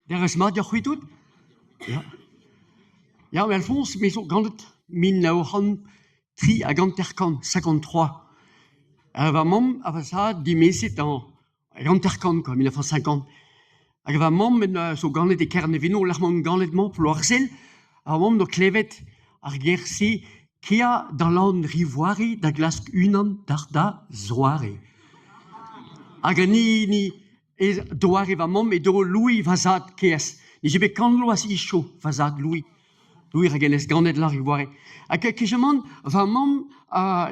Der is maar, ja, goed doet. Ja. Ja, mais Alphonse, mais quand 1903 à Gantercan, 53. Avant ça, dimensie dans Gantercan, quoi, 1950. Avant men so ganet de kerne vino, l'armand ganet mon pour l'orsel, avant no clevet ar gersi, kia dans l'an rivoire da glas unan darda zoare. Agani e doare va mom e do Louis vazat kes. Ni jebe kan loas isho vazat Louis. Louis regenes ganet la rivoire. A que je mande va mom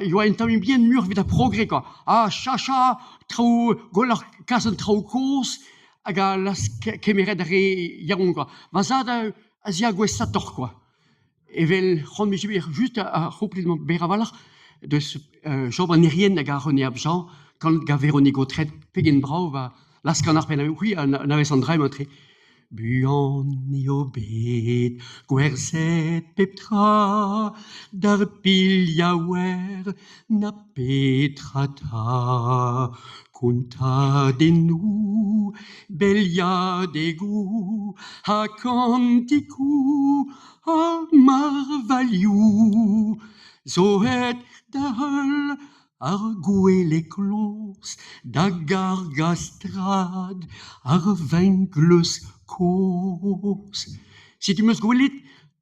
il y a un temps bien mûr vita progrès quoi. Ah chacha trou golar kasen trou course aga las kemere dare yaron quoi. Vazat azia gwestator quoi. Evel ron mi jebe juste a complètement beravalar de job nérien aga René Abjan quand ga Véronique Autret pegen brau va las kanar pen oui n'avait Sandra montré Buon bet gwerset peptra dar piljawer na petrata conta de nous belia de goût ha canticu a marvaliu zo het dal ar gwele klos da gargastrad ar vengles kos. Si tu meus gwelet,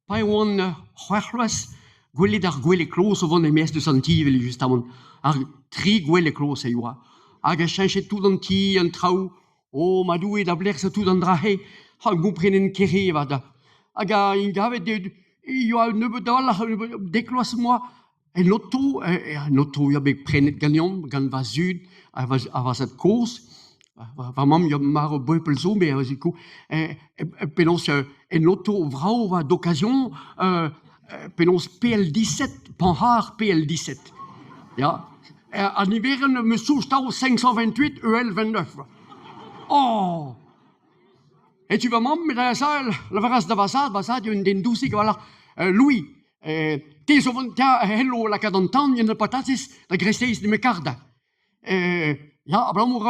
pa e oan c'hoarloaz, gwelet ar gwele klos o vant emez de santivel just amant. Ar tri gwele klos e yoa. Hag a chanchet tout an ti, an trao, o madou da bler sa tout an drahe, ha gomprenen kere va da. Hag a ingavet yoa nebeudal, dekloaz moa, en auto, ya bet prenet gagnant, gant va zud, a va zad kos, va mam ya mar beupel zo, mais aziko, penons en auto vrao va d'occasion, penons PL17, panhar PL17. Ja, en hiveren me soustau 528 EL29. Oh! Et tu vas mam, mais la salle, la varas da vasad, yon den douci, voilà, Louis, te so vant hello la kadantan, yon patatis, la gresteis de me carda. Ja, ablamur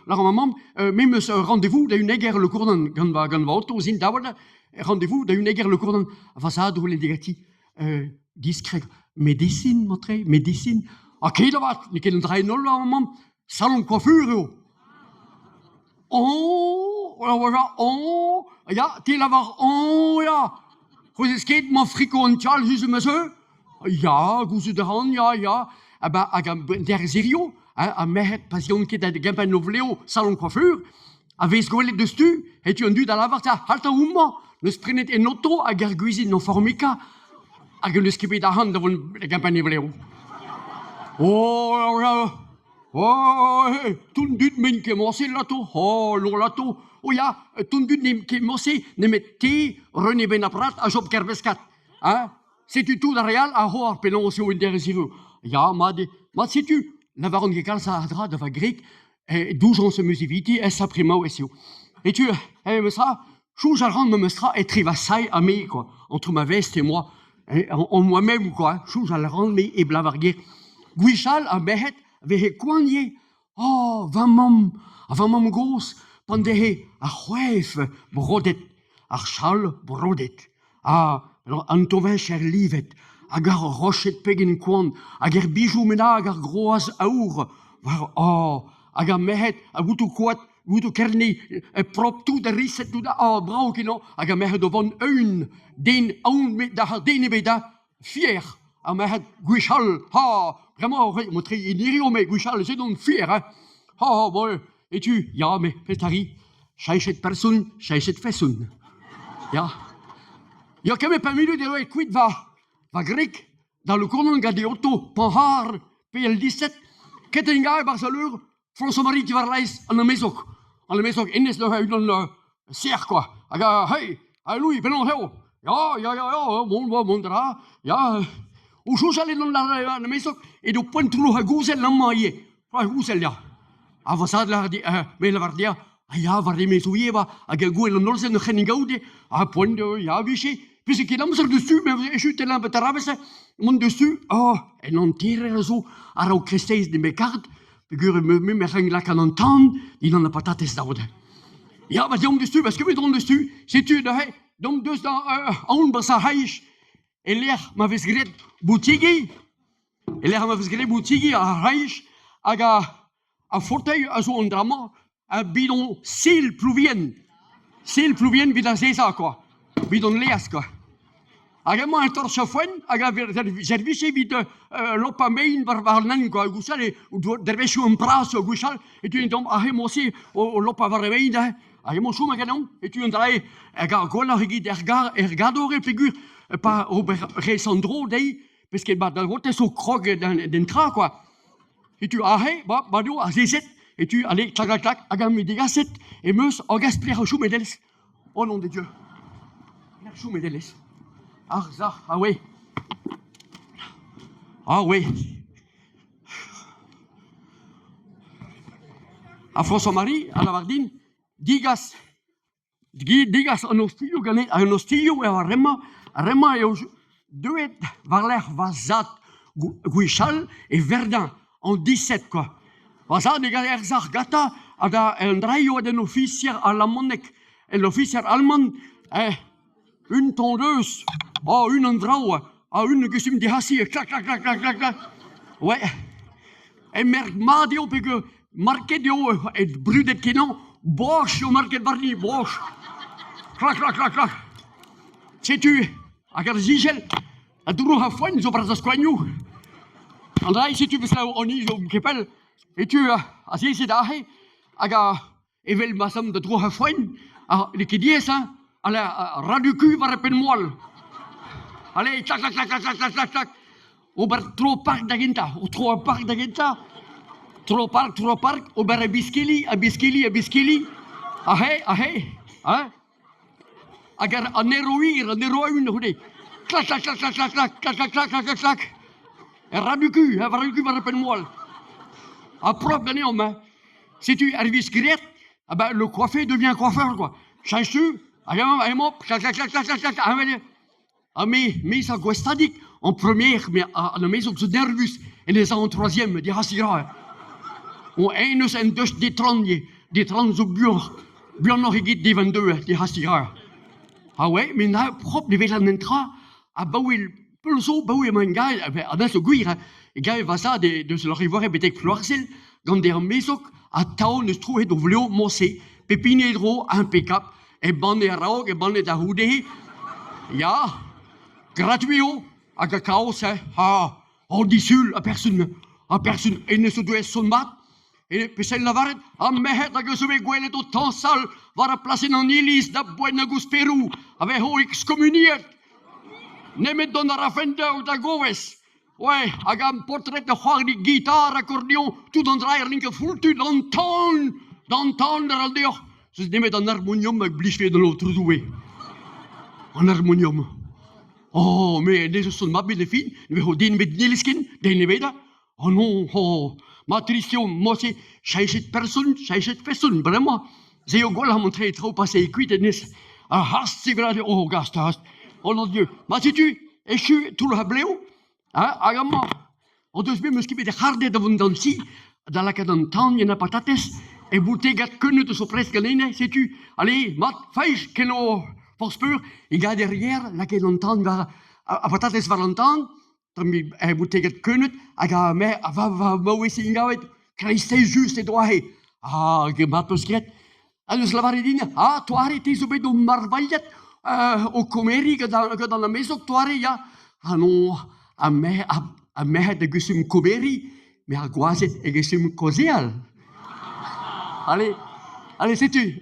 la maman, même rendez-vous d'une guerre le courant gan va auto zin dawada, rendez-vous d'une guerre le courant vasad ou l'indigati discret médecine montré médecine. Ok davat, ni ken drai nol la maman, salon coiffure. Oh, voilà, oh, ja, te lavar oh ja. Hoe skate mon frico en tjal juste monsieur? Ja, goose de han, ja. Aba agam der serio. A mehet passion ket da gempen novleo salon coiffure, aves gwelet de stu, et tu andu da lavarta halta umma, ne sprenet en auto a garguizin no formica, a ge le skipet da hand davon gempen novleo. Oh, tun dut men ke mosse lato, lo lato, oh ya, tun dut nem ke mosse ne mette René Benaprat a job kerbeskat, hein? C'est tu tout da real a hoar pelon se winder sivu. Ja, mad c'est tu la varon que calza adra de va grec, 12 ans se musiviti, et sa prima ou et tu, me ça, chouj à rendre me sera et trivassai à me, quoi, entre ma veste et moi, en moi-même ou quoi, chouj à la rendre me et blavarguer. Guichal a behet, vehe coigné, oh, va mam gos, pandehe, a chouef, brodet, a chal, brodet, alors, Antoven cher livet, agar rochet pegen kwan, agar bijou mena, agar groaz aour, var, oh, agar mehet, a goutou kwat, goutou kerni, prop tout de risset tout da, brau kino, agar mehet devant den aoun met da har den beda, fier, a mehet guichal, vraiment, montré inirio, mais guichal, c'est donc fier, hein, bon, et tu, ja, mais, petari, chaichet person, chaichet fessun, ja. Il y a quand même pas milieu de l'équide va grec dans le courant de auto panhar PL17 Kettinga et Barcelure François-Marie qui va reise en la maison innes le serre quoi aga hey Louis belon heo ja mon dra ja ou j'allais dans la maison et de point trop à gouzel la maille pas gouzel ja avant ça la mais la vardia ja vardi me souieva aga gouel non se no geningaude a point de ja vichy puis qu'il a dessus, mais je suis là, mais traverse mon dessus. Oh, et non tire réseau, à la cristais de mes cartes, figure me règne la canontan, il n'en a pas tâté d'aude. Ja, maar die dus parce que we doen dus si tu de donc dus dan on basa haish eler ma vesgret boutigi eler ma vesgret boutigi a haish aga a fauteuil a zo un drama a bidon s'il pluvien vida zesa quoi bidon leas quoi aga mo un torche fuen aga service vite l'opamein varnan quoi gusale derbe su un brazo gusal et tu donc a mo si o lopa varvein aga mo suma ganon et tu andrai aga gola higi ergadore figure pas au resandro dei parce que ba rote so krog den tra quoi et tu ahe ba do a zezet et tu allez clac clac aga mi digaset et meus ogasplir chou medels au nom de Dieu chou medels ah ça ah oui à François-Marie à la Vardine digas an ostilio ganet an ostilio e rema e duet varler vazat guichal et Verdun en 17 quoi. Vazat de galer gata ada un draio d'un officier allemand et l'officier allemand une tondeuse une andrau une gusum di hasi clac clac clac clac clac ouais et mermadio que marqué dio et brudet kenon bosch au marquet barni bosch clac clac clac clac sais-tu agar zigel a duro ha foin zo brazas quagnou andrai si tu veux ça on y zo kepel et tu a si c'est dahe aga evel masam de duro ha foin a liquidier ça à la ras du cul va repen moelle allez clac clac clac clac clac clac clac au bar trop parc d'agenta au trop parc d'agenta trop parc au bar a biskili ahe hein agar an héroïne houdé clac clac clac clac clac clac clac clac clac clac clac et ras du cul va repen moelle à propre d'année en main si tu arrives squelette ah ben le coiffé devient coiffeur quoi changes-tu mais ça guestadik en première, mais à la maison de nervus, et les en troisième, des hassira. On einus en dus des 30 au bien nog des 22, des hassira. Ah ouais, mais là, propre, les vélas n'entra, à Bawil, Pulso, Bawil, mon gars, à dans ce guire, et gars, va ça de se le revoir et peut-être Floircel, dans des maisons, à Tao, ne se trouvait de Vlio, Mossé, Pépine hydro, impeccable, et bande de Raog, et bande d'Ahoudé, ya. Gratuit, à cacao, c'est on dissul à personne, et ne se doit son mat, et puis c'est la varette, à mehet à gueule gueule tout temps sale, va placer dans l'île de Buenagus Pérou, avec ho excommunié, ne me donne à fender ou d'agoves, ouais, à un portrait de Juan guitare, accordion, tout dans le link foutu d'entendre le radio, je ne me donne un harmonium avec bliché de l'autre doué, un harmonium. Oh, mais les sont ma belle fille, mais au din med niliskin, den veda. Oh non, ma tristio, moi c'est chaise personne, vraiment. J'ai eu goal à montrer trop passé équitenis. Ah, hast, c'est vrai, oh, gastas. Oh non Dieu, ma si tu, et je suis tout le bléo, hein, agama. On doit se mettre de harde de vundansi, dans la cadence, il y a patates, et bouteille gâte que nous de presque l'année, sais tu. Allez, mat, faiche, que nos. Force pure, il y a derrière, là, qui l'entend, à patates va l'entendre, mais bouteille de kunut, à mais, va, oui, c'est une Christ est juste et droit. Ah, que matosquette. Alors, la varidine, toi, arrêtez, vous êtes une marvaillette, au comméri, que dans la maison, toi, ah non, à me, de gusum comméri, mais à guazet et gusum causéal. Allez, sais-tu?